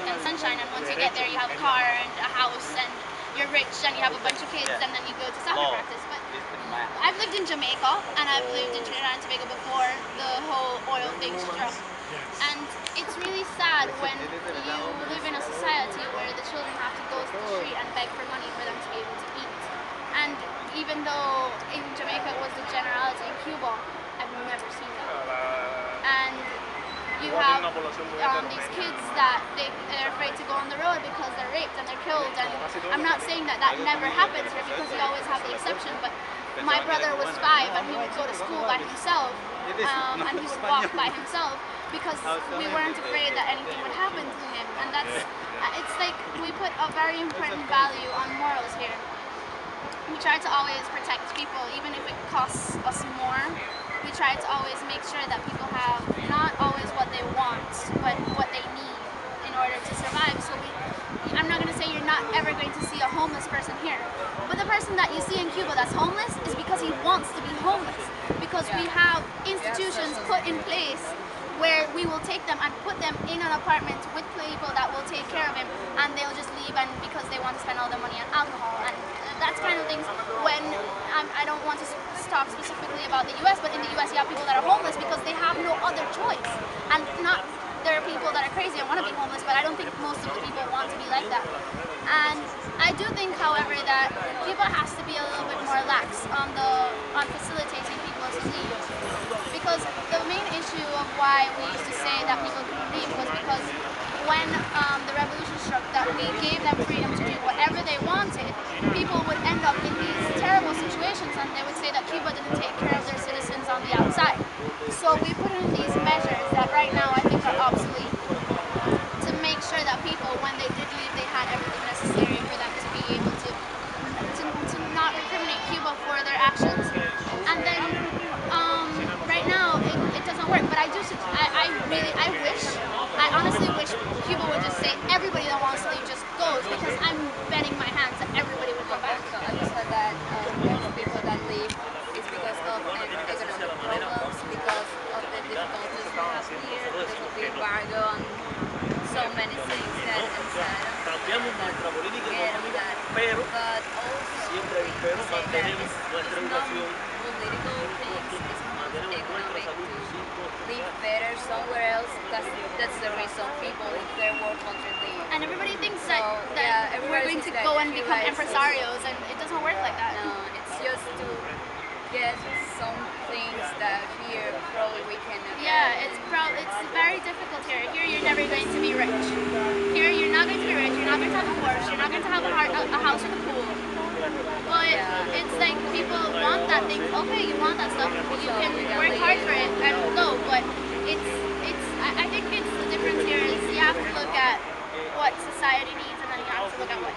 and sunshine, and once you get there you have a car and a house and you're rich and you have a bunch of kids and then you go to soccer practice. But I've lived in Jamaica and I've lived in Trinidad and Tobago before the whole oil thing struck. And it's really sad when you live in a society where the children have to go to the street and beg for money for them to be able to eat. And even though in Jamaica it was the generality, in Cuba I've never seen that. And you have these kids that they're afraid to go on the road because they're raped and they're killed. And I'm not saying that that never happens here, because you always have the exception, but my brother was 5 and he would go to school by himself, and he would walk by himself because we weren't afraid that anything would happen to him. And that's, it's like we put a very important value on morals here. We try to always protect people, even if it costs us more. We try to always make sure that people have not always what they want, but what they need in order to survive. So I'm not going to say you're not ever going to see a homeless person here, but the person that you see in Cuba that's homeless is because he wants to be homeless, because we have institutions put in place where we will take them and put them in an apartment with people that will take care of him, and they'll just leave and because they want to spend all their money on alcohol. And that's kind of things when I don't want to talk specifically about the US, but in the US you have people that are homeless because they have no other choice. And not, there are people that are crazy and want to be homeless, but I don't think most of the people want to be like that. And I do think, however, that Cuba has to be a little bit more lax on facilitating people's leave. Because the main issue of why we used to say that people couldn't leave was because when the revolution struck, that we gave them freedom to do whatever they wanted, people would end up in these terrible situations, and they would say that Cuba didn't take care of their citizens on the outside. So we put in these measures that right now I think are obsolete, to make sure that people, when they did leave, they had everything necessary for them to be able to not recriminate Cuba for their actions. And then right now it doesn't work, but I honestly wish Cuba would just say everybody that wants to leave just goes, because I'm betting my hands that everybody would come back. I just said that most people that leave is because of economic problems, because of the difficulties we have here, because of the embargo on so many things that but also we say that it's not political things, it's not economic to live better somewhere else. That's the reason people in third world countries leave. And everybody thinks that we're going to go and become impresarios, and it doesn't work like that. No, it's just to get some things that here probably we cannot. Yeah, it's very difficult here. Here you're never going to be rich. Here you're not going to be rich, you're not going to have a Porsche, you're not going to have a house with a pool. But it's like people want that thing. Okay, you want that stuff, you can work hard for it and go, but I think the difference here is you have to look at what society needs, and then you have to look at what